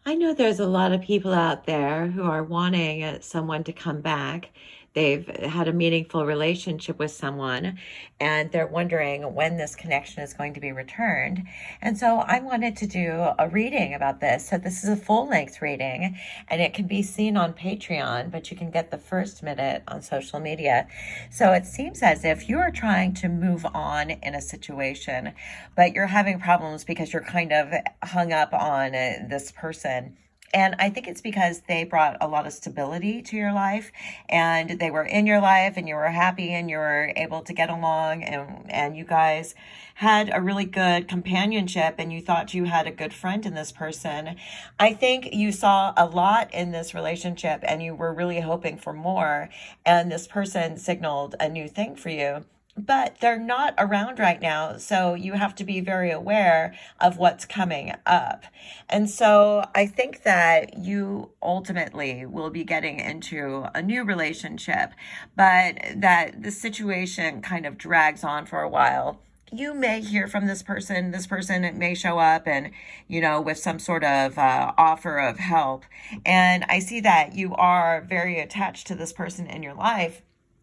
I know there's a lot of people out there who are wanting someone to come back. They've had a meaningful relationship with someone and they're wondering when this connection is going to be returned. And so I wanted to do a reading about this. So this is a full length reading and it can be seen on Patreon, but you can get the first minute on social media. So it seems as if you are trying to move on in a situation, but you're having problems because you're kind of hung up on this person. And I think it's because they brought a lot of stability to your life and they were in your life and you were happy and you were able to get along and you guys had a really good companionship and you thought you had a good friend in this person. I think you saw a lot in this relationship and you were really hoping for more. And this person signaled a new thing for you, but they're not around right now. So you have to be very aware of what's coming up. And so I think that you ultimately will be getting into a new relationship, but that the situation kind of drags on for a while. You may hear from this person. This person may show up and, with some sort of offer of help. And I see that you are very attached to this person in your life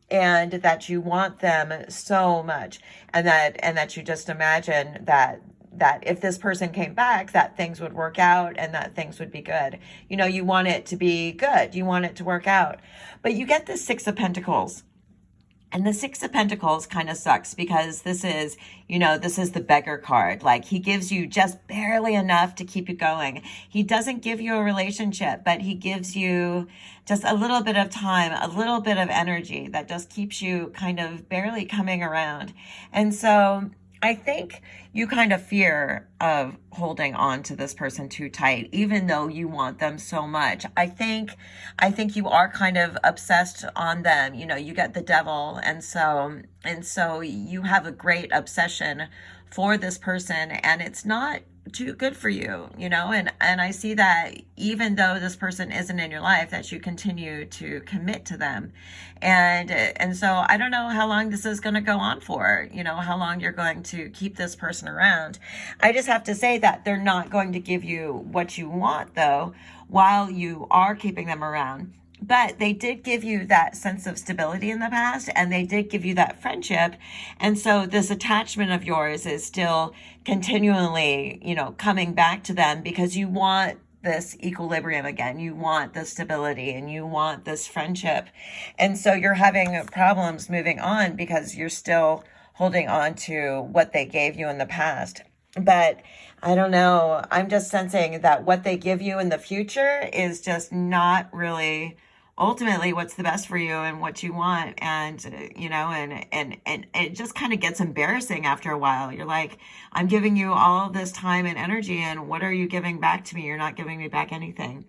and that you want them so much and that you just imagine that if this person came back, that things would work out and that things would be good. You want it to be good. You want it to work out. But you get the Six of Pentacles. And the Six of Pentacles kind of sucks because this is the beggar card. Like, he gives you just barely enough to keep you going. He doesn't give you a relationship, but he gives you just a little bit of time, a little bit of energy that just keeps you kind of barely coming around. And so I think you kind of fear of holding on to this person too tight, even though you want them so much. I think you are kind of obsessed on them. You get the devil. And so you have a great obsession for this person and it's not too good for you, and I see that even though this person isn't in your life, that you continue to commit to them. And so I don't know how long this is going to go on for, how long you're going to keep this person around. I just have to say that they're not going to give you what you want though, while you are keeping them around. But they did give you that sense of stability in the past, and they did give you that friendship. And so this attachment of yours is still continually, coming back to them because you want this equilibrium again. You want the stability and you want this friendship. And so you're having problems moving on because you're still holding on to what they gave you in the past. But I don't know. I'm just sensing that what they give you in the future is just not really ultimately what's the best for you and what you want. And and it just kind of gets embarrassing after a while. You're like, I'm giving you all this time and energy, and what are you giving back to me? You're not giving me back anything.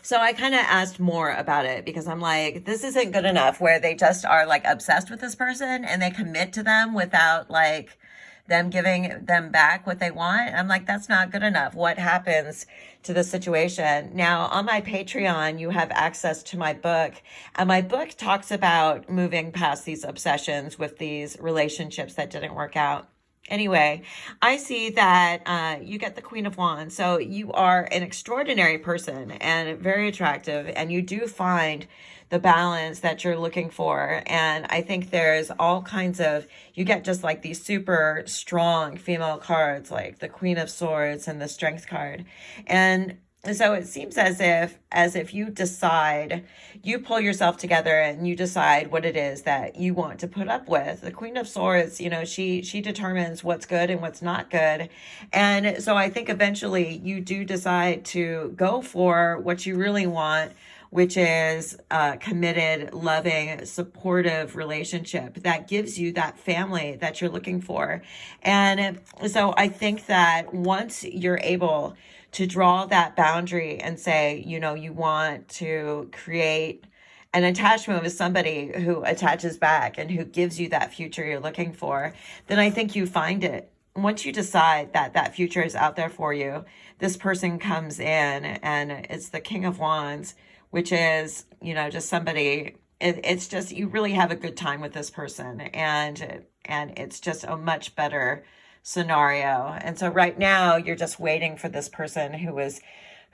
So I kind of asked more about it because I'm like, this isn't good enough where they just are like obsessed with this person and they commit to them without like them giving them back what they want. I'm like, that's not good enough. What happens to the situation? Now, on my Patreon, you have access to my book. And my book talks about moving past these obsessions with these relationships that didn't work out. Anyway, I see that you get the Queen of Wands. So you are an extraordinary person and very attractive. And you do find the balance that you're looking for. And I think there's all kinds of, you get just like these super strong female cards, like the Queen of Swords and the Strength card. And so it seems as if you decide, you pull yourself together and you decide what it is that you want to put up with. The Queen of Swords, she determines what's good and what's not good. And so I think eventually you do decide to go for what you really want, which is a committed, loving, supportive relationship that gives you that family that you're looking for. And so I think that once you're able to draw that boundary and say, you want to create an attachment with somebody who attaches back and who gives you that future you're looking for, then I think you find it. Once you decide that that future is out there for you, this person comes in and it's the King of Wands, which is, just somebody, it's just, you really have a good time with this person. And it's just a much better scenario. And so right now you're just waiting for this person who was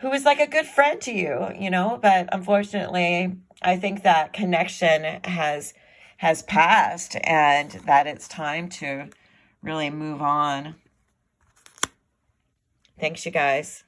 like a good friend to you, you know, but unfortunately, I think that connection has passed, and that it's time to really move on. Thanks, you guys.